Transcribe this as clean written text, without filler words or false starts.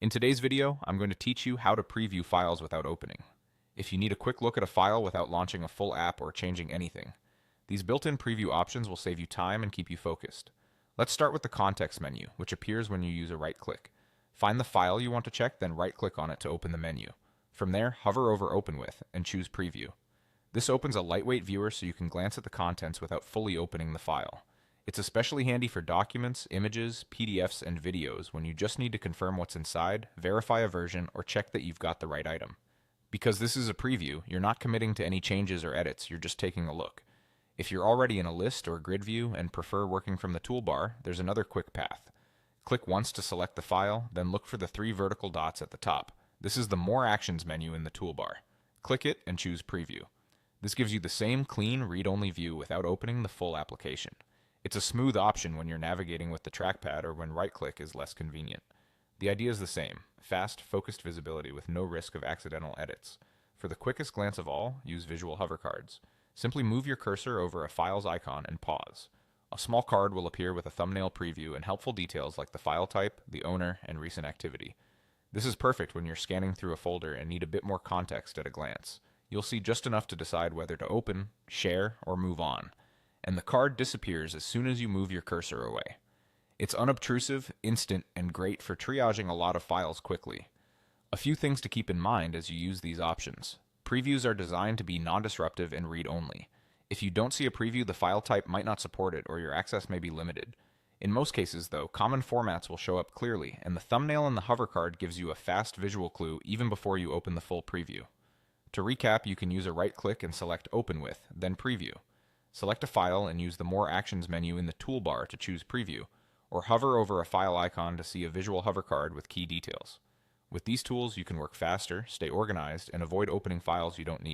In today's video, I'm going to teach you how to preview files without opening. If you need a quick look at a file without launching a full app or changing anything, these built-in preview options will save you time and keep you focused. Let's start with the context menu, which appears when you use a right-click. Find the file you want to check, then right-click on it to open the menu. From there, hover over Open With and choose Preview. This opens a lightweight viewer so you can glance at the contents without fully opening the file. It's especially handy for documents, images, PDFs, and videos when you just need to confirm what's inside, verify a version, or check that you've got the right item. Because this is a preview, you're not committing to any changes or edits, you're just taking a look. If you're already in a list or grid view and prefer working from the toolbar, there's another quick path. Click once to select the file, then look for the 3 vertical dots at the top. This is the More Actions menu in the toolbar. Click it and choose Preview. This gives you the same clean, read-only view without opening the full application. It's a smooth option when you're navigating with the trackpad or when right-click is less convenient. The idea is the same: fast, focused visibility with no risk of accidental edits. For the quickest glance of all, use visual hover cards. Simply move your cursor over a file's icon and pause. A small card will appear with a thumbnail preview and helpful details like the file type, the owner, and recent activity. This is perfect when you're scanning through a folder and need a bit more context at a glance. You'll see just enough to decide whether to open, share, or move on. And the card disappears as soon as you move your cursor away. It's unobtrusive, instant, and great for triaging a lot of files quickly. A few things to keep in mind as you use these options. Previews are designed to be non-disruptive and read-only. If you don't see a preview, the file type might not support it or your access may be limited. In most cases, though, common formats will show up clearly, and the thumbnail and the hover card gives you a fast visual clue even before you open the full preview. To recap, you can use a right-click and select Open With, then Preview. Select a file and use the More Actions menu in the toolbar to choose Preview, or hover over a file icon to see a visual hover card with key details. With these tools, you can work faster, stay organized, and avoid opening files you don't need.